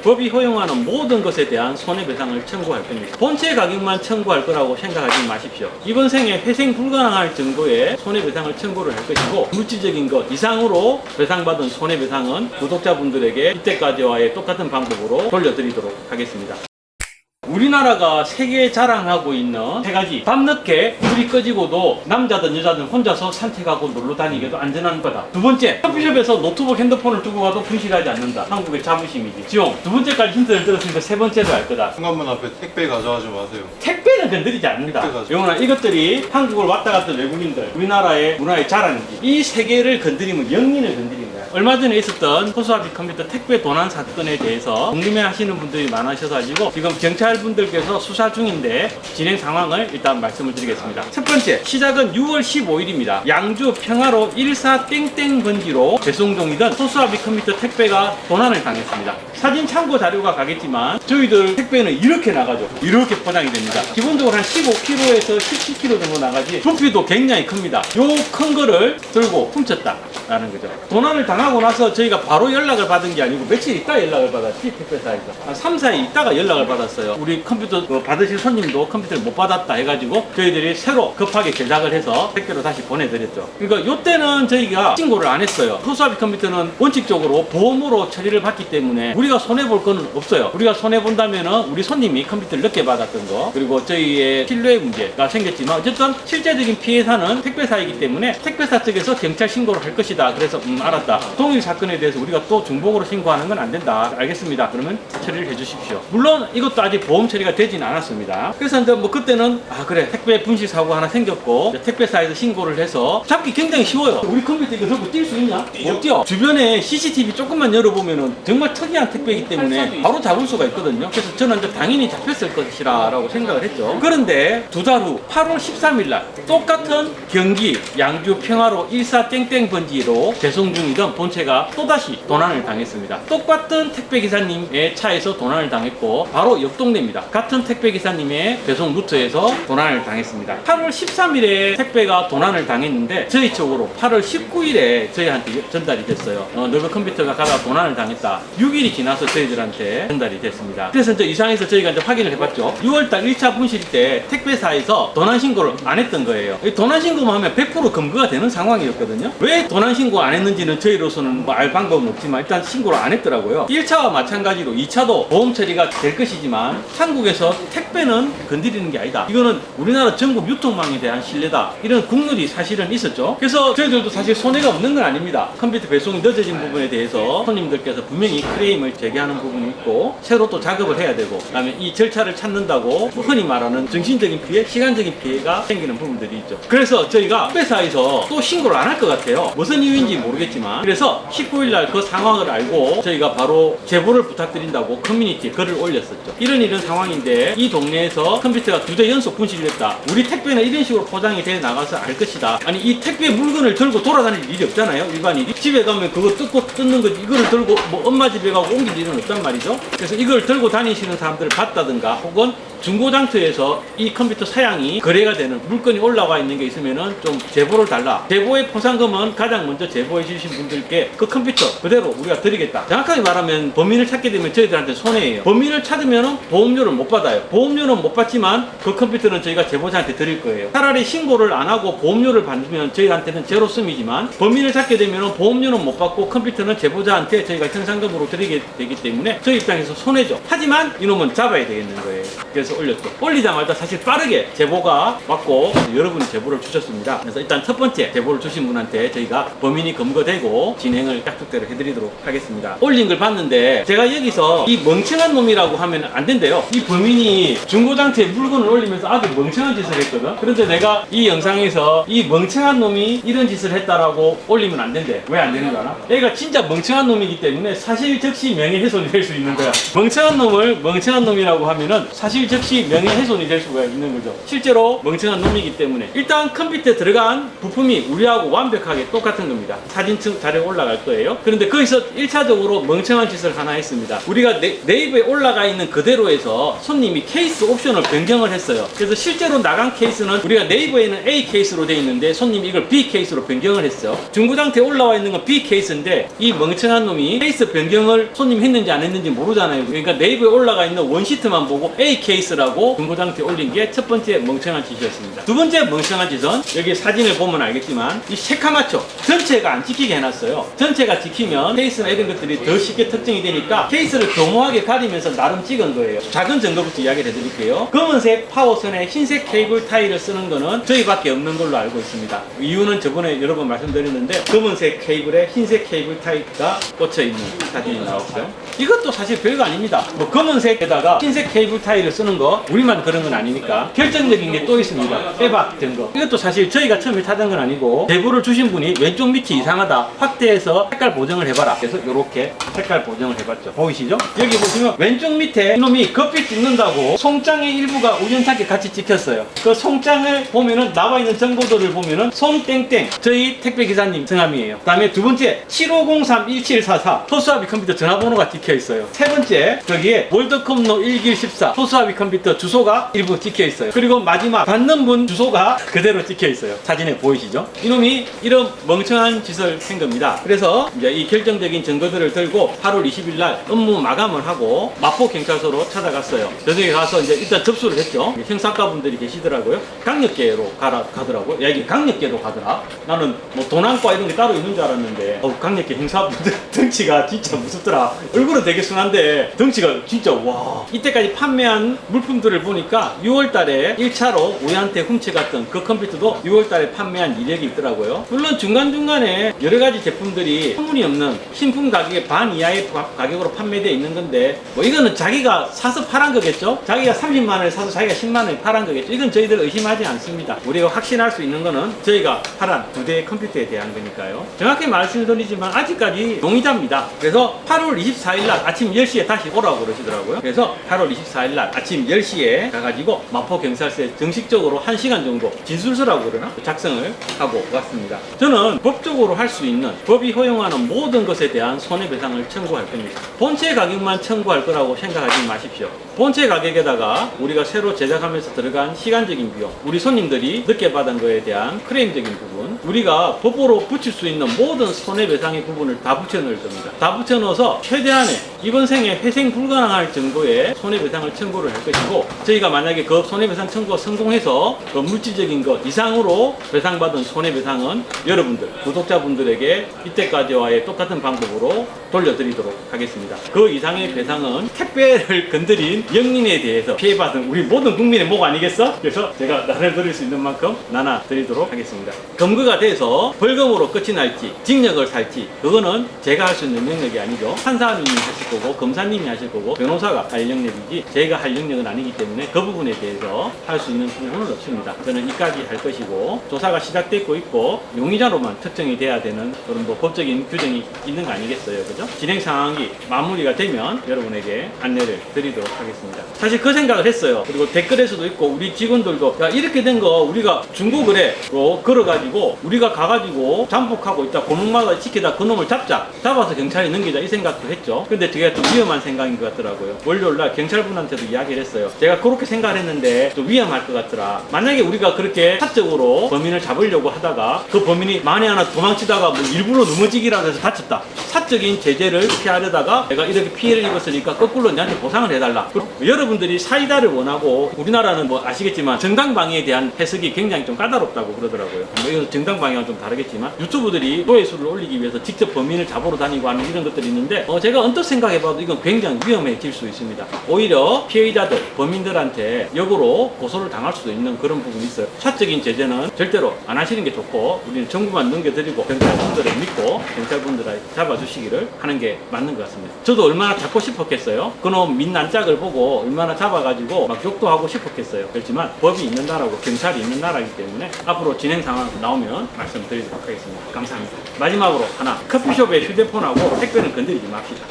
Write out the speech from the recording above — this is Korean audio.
법이 허용하는 모든 것에 대한 손해배상을 청구할 겁니다. 본체 가격만 청구할 거라고 생각하지 마십시오. 이번 생에 회생 불가능할 정도의 손해배상을 청구를 할 것이고, 물질적인 것 이상으로 배상받은 손해배상은 구독자분들에게 이때까지와의 똑같은 방법으로 돌려드리도록 하겠습니다. 우리나라가 세계에 자랑하고 있는 세 가지. 밤늦게 불이 꺼지고도 남자든 여자든 혼자서 산책하고 놀러 다니기도 안전한 거다. 두 번째, 커피숍에서 노트북 핸드폰을 두고 가도 분실하지 않는다. 한국의 자부심이지. 지용, 두 번째까지 힌트를 들었으니까 세 번째도 알 거다. 현관문 앞에 택배 가져가지 마세요. 택배는 건드리지 않는다. 영훈아, 이것들이 한국을 왔다 갔다 외국인들, 우리나라의 문화의 자랑이지. 이 세 개를 건드리면 영린을 건드리는 거야. 얼마 전에 있었던 호수아비 컴퓨터 택배 도난 사건에 대해서 궁금해 하시는 분들이 많으셔가지고 지금 경찰분들께서 수사 중인데 진행 상황을 일단 말씀을 드리겠습니다. 첫 번째, 시작은 6월 15일입니다. 양주 평화로 14땡땡번지로 배송 중이던 호수아비 컴퓨터 택배가 도난을 당했습니다. 사진 참고 자료가 가겠지만 저희들 택배는 이렇게 나가죠. 이렇게 포장이 됩니다. 기본적으로 한 15kg에서 17kg 정도 나가지 부피도 굉장히 큽니다. 요 큰 거를 들고 훔쳤다라는 거죠. 도난을 당하고 나서 저희가 바로 연락을 받은 게 아니고 며칠 있다 연락을 받았지. 택배사에서 한 3, 4일 있다가 연락을 받았어요. 우리 컴퓨터 받으실 손님도 컴퓨터를 못 받았다 해가지고 저희들이 새로 급하게 제작을 해서 택배로 다시 보내드렸죠. 그러니까 요때는 저희가 신고를 안 했어요. 호수아비 컴퓨터는 원칙적으로 보험으로 처리를 받기 때문에 우리가 손해볼 거는 없어요. 우리가 손해본다면은 우리 손님이 컴퓨터를 늦게 받았던 거, 그리고 저희의 신뢰 문제가 생겼지만 어쨌든 실제적인 피해사는 택배사이기 때문에 택배사 측에서 경찰 신고를 할 것이다. 그래서 알았다. 동일 사건에 대해서 우리가 또 중복으로 신고하는 건 안 된다. 알겠습니다. 그러면 처리를 해주십시오. 물론 이것도 아직 보험 처리가 되진 않았습니다. 그래서 이제 뭐 그때는 그래, 택배 분실 사고 하나 생겼고 택배사에서 신고를 해서 잡기 굉장히 쉬워요. 우리 컴퓨터 이거 들고 뛸 수 있냐? 못 뛰어. 주변에 CCTV 조금만 열어보면은 정말 특이한 택배이기 때문에 바로 잡을 수가 있거든요. 그래서 저는 이제 당연히 잡혔을 것이라고 생각을 했죠. 그런데 두 달 후 8월 13일 날 똑같은 경기 양주 평화로 14땡땡번지로 배송 중이던 본체가 또다시 도난을 당했습니다. 똑같은 택배기사님의 차에서 도난을 당했고 바로 옆 동네입니다. 같은 택배기사님의 배송 루트에서 도난을 당했습니다. 8월 13일에 택배가 도난을 당했는데 저희 쪽으로 8월 19일에 저희한테 전달이 됐어요. 너가 컴퓨터가 가다가 도난을 당했다. 6일이 지나서 저희들한테 전달이 됐습니다. 그래서 이제 이상해서 저희가 이제 확인을 해봤죠. 6월달 1차 분실 때 택배사에서 도난 신고를 안 했던 거예요. 도난 신고만 하면 100% 검거가 되는 상황이었거든요. 왜 도난 신고 안 했는지는 저희로서는 뭐 알 방법은 없지만 일단 신고를 안 했더라고요. 1차와 마찬가지로 2차도 보험 처리가 될 것이지만 한국에서 택배는 건드리는 게 아니다. 이거는 우리나라 전국 유통망에 대한 신뢰다. 이런 국룰이 사실은 있었죠. 그래서 저희들도 사실 손해가 없는 건 아닙니다. 컴퓨터 배송이 늦어진 부분에 대해서 손님들께서 분명히 크레임을 제기하는 부분이 있고 새로 또 작업을 해야 되고 그다음에 이 절차를 찾는다고 흔히 말하는 정신적인 피해, 시간적인 피해가 생기는 부분들이 있죠. 그래서 저희가 택배사에서 또 신고를 안 할 것 같아요. 무슨 이유인지 모르겠지만 그래서 19일 날 그 상황을 알고 저희가 바로 제보를 부탁드린다고 커뮤니티에 글을 올렸었죠. 이런 상황인데 이 동네에서 컴퓨터가 2대 연속 분실됐다. 우리 택배는 이런 식으로 포장이 돼 나가서 알 것이다. 아니 이 택배 물건을 들고 돌아다닐 일이 없잖아요. 일반인이. 집에 가면 그거 뜯는 거 이거를 들고 뭐 엄마 집에 가고 옮길 일은 없단 말이죠. 그래서 이걸 들고 다니시는 사람들을 봤다든가 혹은 중고장터에서 이 컴퓨터 사양이 거래가 되는 물건이 올라와 있는 게 있으면은 좀 제보를 달라. 제보의 포상금은 가장 먼저 제보해 주신 분들께 그 컴퓨터 그대로 우리가 드리겠다. 정확하게 말하면 범인을 찾게 되면 저희들한테 손해예요. 범인을 찾으면은 보험료를 못 받아요. 보험료는 못 받지만 그 컴퓨터는 저희가 제보자한테 드릴 거예요. 차라리 신고를 안 하고 보험료를 받으면 저희한테는 제로섬이지만 범인을 찾게 되면은 보험료는 못 받고 컴퓨터는 제보자한테 저희가 현상금으로 드리게 되기 때문에 저희 입장에서 손해죠. 하지만 이놈은 잡아야 되겠는 거예요. 그래서 올렸죠. 올리자마자 사실 빠르게 제보가 왔고 여러분이 제보를 주셨습니다. 그래서 일단 첫 번째 제보를 주신 분한테 저희가 범인이 검거되고 진행을 약속대로 해드리도록 하겠습니다. 올린 걸 봤는데 제가 여기서 이 멍청한 놈이라고 하면 안 된대요. 이 범인이 중고장터에 물건을 올리면서 아주 멍청한 짓을 했거든. 그런데 내가 이 영상에서 이 멍청한 놈이 이런 짓을 했다라고 올리면 안 된대. 왜 안 되는 줄 알아? 얘가 진짜 멍청한 놈이기 때문에 사실 적시 명예훼손이 될 수 있는 거야. 멍청한 놈을 멍청한 놈이라고 하면은 사실 즉시 명예훼손이 될 수가 있는 거죠. 실제로 멍청한 놈이기 때문에 일단 컴퓨터에 들어간 부품이 우리하고 완벽하게 똑같은 겁니다. 사진 자료에 올라갈 거예요. 그런데 거기서 1차적으로 멍청한 짓을 하나 했습니다. 우리가 네이버에 올라가 있는 그대로 해서 손님이 케이스 옵션을 변경을 했어요. 그래서 실제로 나간 케이스는 우리가 네이버에는 A 케이스로 되어 있는데 손님이 이걸 B 케이스로 변경을 했어요. 중고 상태에 올라와 있는 건 B 케이스인데 이 멍청한 놈이 케이스 변경을 손님 했는지 안 했는지 모르잖아요. 그러니까 네이버에 올라가 있는 원시트만 보고 A 케이스라고 중고 상태에 올린 게 첫 번째 멍청한 짓이었습니다. 두 번째 멍청한 짓은 여기 사진을 보면 알겠지만 이 새카맣죠? 전체가 안 찍히게 해놨어요. 전체가 찍히면 케이스나 이런 것들이 더 쉽게 특정이 되니까 케이스를 교모하게 가리면서 나름 찍은 거예요. 작은 증거부터 이야기를 해드릴게요. 검은색 파워선에 흰색 케이블 타이를 쓰는 거는 저희밖에 없는 걸로 알고 있습니다. 이유는 저번에 여러 번 말씀드렸는데 검은색 케이블에 흰색 케이블 타이가 꽂혀있는 사진이 나왔어요. 이것도 사실 별거 아닙니다. 뭐 검은색에다가 흰색 케이블 타이를 쓰는 거 우리만 그런 건 아니니까 결정적인 게 또 있습니다. 에바 증거. 이것도 사실 저희가 처음에 찾은 건 아니고 제보를 주신 분이 왼쪽 밑이 이상하다. 확대해서 색깔 보정을 해봐라. 그래서 이렇게 색깔 보정을 해봤죠. 보이시죠? 여기 보시면 왼쪽 밑에 이놈이 커피 찍는다고 송장의 일부가 우연찮게 같이 찍혔어요. 그 송장을 보면은 나와 있는 정보들을 보면은 송땡땡 저희 택배 기사님 성함이에요. 그 다음에 두 번째 75031744 토스하비 컴퓨터 전화번호가 찍혀 있어요. 세 번째 거기에 월드컵로 1길14 토스하비 컴퓨터 주소가 일부 찍혀 있어요. 그리고 마지막 받는 분 주소가 그대로 찍혀 있어요. 사진에 보이시죠? 이놈이 이런 멍청한 짓을 한 겁니다. 그래서 이제 이 결정적인 증거들을 들고 8월 20일 날 업무 마감을 하고 마포 경찰서로 찾아갔어요. 저녁에 가서 이제 일단 접수를 했죠. 형사과 분들이 계시더라고요. 강력계로 가더라고요. 야, 이게 강력계로 가더라. 나는 뭐 도난과 이런 게 따로 있는 줄 알았는데 강력계 형사분들 덩치가 진짜 무섭더라. 얼굴은 되게 순한데 덩치가 진짜 와. 이때까지 판매한 물품들을 보니까 6월 달에 1차로 우리한테 훔쳐갔던 그 컴퓨터도 6월 달에 판매한 이력이 있더라고요. 물론 중간중간에 여러 가지 제품들이 소문이 없는 신품 가격의 반 이하의 가격으로 판매되어 있는 건데 뭐 이거는 자기가 사서 팔은 거겠죠? 자기가 30만 원에 사서 자기가 10만 원에 팔은 거겠죠? 이건 저희들 의심하지 않습니다. 우리가 확신할 수 있는 거는 저희가 팔은 두 대의 컴퓨터에 대한 거니까요. 정확히 말씀드리지만 아직까지 용의자입니다. 그래서 8월 24일 날 아침 10시에 다시 오라고 그러시더라고요. 그래서 8월 24일 날 아침 10시에 가가지고 마포 경찰서에 정식적으로 1시간 정도 진술서라고 그러나 작성을 하고 왔습니다. 저는 법적으로 할 수 있는 법이 허용하는 모든 것에 대한 손해배상을 청구할 겁니다. 본체 가격만 청구할 거라고 생각하지 마십시오. 본체 가격에다가 우리가 새로 제작하면서 들어간 시간적인 비용, 우리 손님들이 늦게 받은 거에 대한 크레임적인 부분, 우리가 법으로 붙일 수 있는 모든 손해배상의 부분을 다 붙여넣을 겁니다. 다 붙여넣어서 최대한의 이번 생에 회생 불가능할 정도의 손해배상을 청구를 할 것이고, 저희가 만약에 그 손해배상 청구가 성공해서 그 물질적인 것 이상으로 배상받은 손해배상은 여러분들, 구독자분들에게 이때까지와의 똑같은 방법으로 돌려드리도록 하겠습니다. 그 이상의 배상은 택배를 건드린 영린에 대해서 피해받은 우리 모든 국민의 목 아니겠어? 그래서 제가 나눠드릴 수 있는 만큼 나눠드리도록 하겠습니다. 검거가 돼서 벌금으로 끝이 날지 징역을 살지 그거는 제가 할 수 있는 영역이 아니죠. 판사님이 하실 거고 검사님이 하실 거고 변호사가 할 영역이지 제가 할 영역은 아니기 때문에 그 부분에 대해서 할 수 있는 부분은 없습니다. 저는 이까지 할 것이고 조사가 시작되고 있고 용의자로만 특정이 돼야 되는 그런 뭐 법적인 규정이 있는 거 아니겠어요? 그죠? 진행 상황이 마무리가 되면 여러분에게 안내를 드리도록 하겠습니다. 사실 그 생각을 했어요. 그리고 댓글에서도 있고 우리 직원들도 야 이렇게 된 거 우리가 중고거래로 걸어가지고 우리가 가가지고 잠복하고 있다 고놈마다 지키다 그놈을 잡아서 경찰에 넘기자 이 생각도 했죠. 근데 되게 좀 위험한 생각인 것 같더라고요. 월요일날 경찰분한테도 이야기를 했어요. 제가 그렇게 생각을 했는데 좀 위험할 것 같더라. 만약에 우리가 그렇게 사적으로 범인을 잡으려고 하다가 그 범인이 만에 하나 도망치다가 뭐 일부러 넘어지기라도 해서 다쳤다. 사적인 제재를 피하려다가 내가 이렇게 피해를 입었으니까 거꾸로 나한테 보상을 해달라. 여러분들이 사이다를 원하고 우리나라는 뭐 아시겠지만 정당방위에 대한 해석이 굉장히 좀 까다롭다고 그러더라고요. 뭐 이건 정당방위와 좀 다르겠지만 유튜브들이 조회수를 올리기 위해서 직접 범인을 잡으러 다니고 하는 이런 것들이 있는데 제가 언뜻 생각해봐도 이건 굉장히 위험해질 수 있습니다. 오히려 피해자들, 범인들한테 역으로 고소를 당할 수도 있는 그런 부분이 있어요. 사적인 제재는 절대로 안 하시는 게 좋고 우리는 정부만 넘겨드리고 경찰분들을 믿고 경찰분들을 잡아주시기를 하는 게 맞는 것 같습니다. 저도 얼마나 잡고 싶었겠어요. 그놈 민난짝을 보고 얼마나 잡아가지고 막 욕도 하고 싶었겠어요. 그렇지만 법이 있는 나라고 경찰이 있는 나라이기 때문에 앞으로 진행 상황 나오면 말씀드리도록 하겠습니다. 감사합니다. 마지막으로 하나, 커피숍에 휴대폰하고 택배는 건드리지 맙시다.